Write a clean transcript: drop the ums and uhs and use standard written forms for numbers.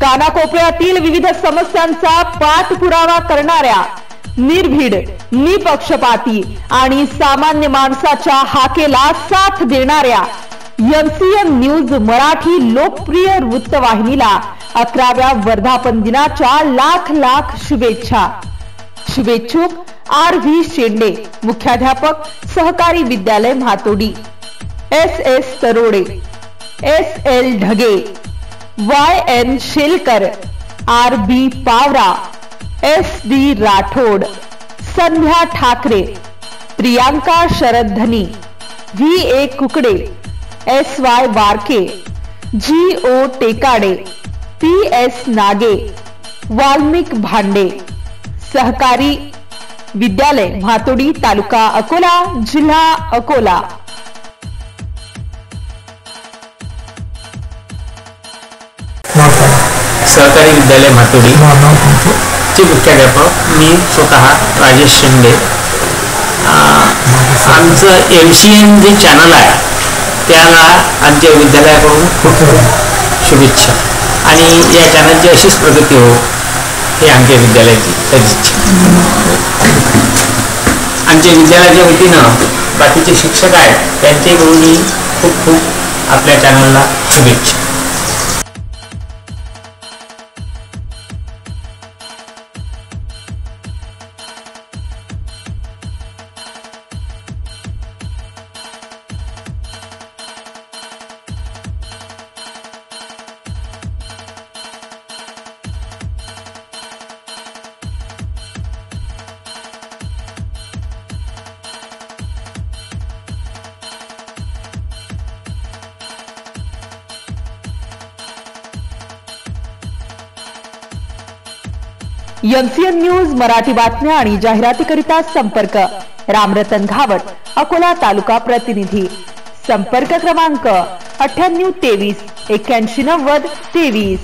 कानाकोपऱ्यातील विविध समस्यांचा पाठपुरावा करणाऱ्या निर्भीड, निपक्षपाती आणि सामान्य माणसाच्या हाकेला साथ देणाऱ्या एमसीएन न्यूज मराठी लोकप्रिय वृत्तवाहिनीला 11व्या वर्धापन दिनाच्या लाख लाख शुभेच्छा। शुभेच्छुक RV शेंडे, मुख्याध्यापक, सहकारी विद्यालय Mhatodi, SS तरोडे, SL Dhage, YN Shelkar, RB Pawara, SD Rathod, संध्या ठाकरे, प्रियांका शरद धनी, VA Kukde, SY Warke, GO Tekade, PS नागे, वाल्मिक भांडे, सहकारी विद्यालय म्हातोडी, तालुका अकोला, जिल्हा अकोला। सहकारी विद्यालय म्हातोडी चे मुख्याध्यापक मी स्वतः राजेश शेंडे। आमचं MCN जे चॅनल आहे त्याला आमच्या विद्यालयाकडून खूप शुभेच्छा आणि या चॅनलची अशीच प्रगती हो हे आमच्या विद्यालयाची सदिच्छा। आमच्या विद्यालयाच्या वतीनं बाकीचे शिक्षक आहेत त्यांच्याकडूनही खूप खूप आपल्या चॅनलला शुभेच्छा। एमसीएन न्यूज मराठी बातम्या आणि जाहिरातीकरिता संपर्क रामरतन घावट, अकोला तालुका प्रतिनिधी। संपर्क क्रमांक 9823 8190 23।